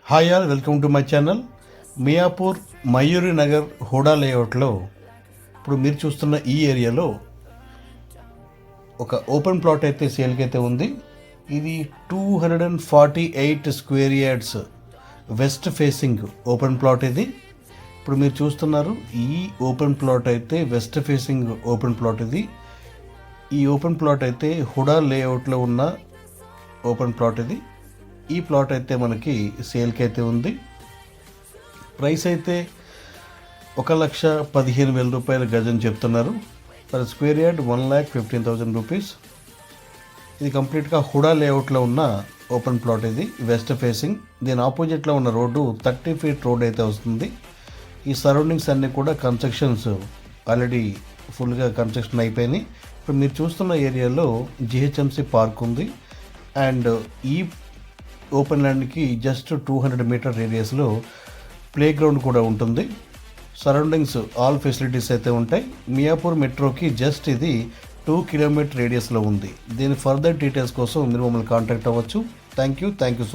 Hi all, welcome to my channel. Miyapur Mayuri Nagar HUDA లేఅవుట్లో ఇప్పుడు మీరు చూస్తున్న ఈ ఏరియాలో ఒక ఓపెన్ ప్లాట్ అయితే సేల్కి అయితే ఉంది. ఇది 248 square yards west facing open plot. ఇది ఇప్పుడు మీరు చూస్తున్నారు. ఈ ఓపెన్ ప్లాట్ అయితే వెస్ట్ ఫేసింగ్ ఓపెన్ ప్లాట్. ఈ ఓపెన్ ప్లాట్ అయితే హుడా లేఅవుట్లో ఉన్న ఓపెన్ ప్లాట్. ఈ ప్లాట్ అయితే మనకి సేల్కి అయితే ఉంది. ప్రైస్ అయితే 1,15,000 రూపాయల గజం చెప్తున్నారు. Per square yard 1,15,000 rupees. ఇది కంప్లీట్గా హుడా లేఅవుట్లో ఉన్న ఓపెన్ ప్లాట్. ఇది వెస్ట్ ఫేసింగ్. దీని ఆపోజిట్లో ఉన్న రోడ్డు 30 ఫీట్ రోడ్ అయితే వస్తుంది. ఈ సరౌండింగ్స్ అన్నీ కూడా కన్స్ట్రక్షన్స్ ఆల్రెడీ ఫుల్గా కన్స్ట్రక్షన్ అయిపోయినాయి. ఇప్పుడు మీరు చూస్తున్న ఏరియాలో జిహెచ్ఎంసి పార్క్ ఉంది. అండ్ ఈ ఓపెన్ ల్యాండ్కి జస్ట్ 200 మీటర్ రేడియస్లో ప్లే గ్రౌండ్ కూడా ఉంటుంది. సరౌండింగ్స్ ఆల్ ఫెసిలిటీస్ అయితే ఉంటాయి. మియాపూర్ మెట్రోకి జస్ట్ ఇది 2 కిలోమీటర్ రేడియస్లో ఉంది. దీని ఫర్దర్ డీటెయిల్స్ కోసం మీరు మమ్మల్ని కాంటాక్ట్ అవ్వచ్చు. Thank you so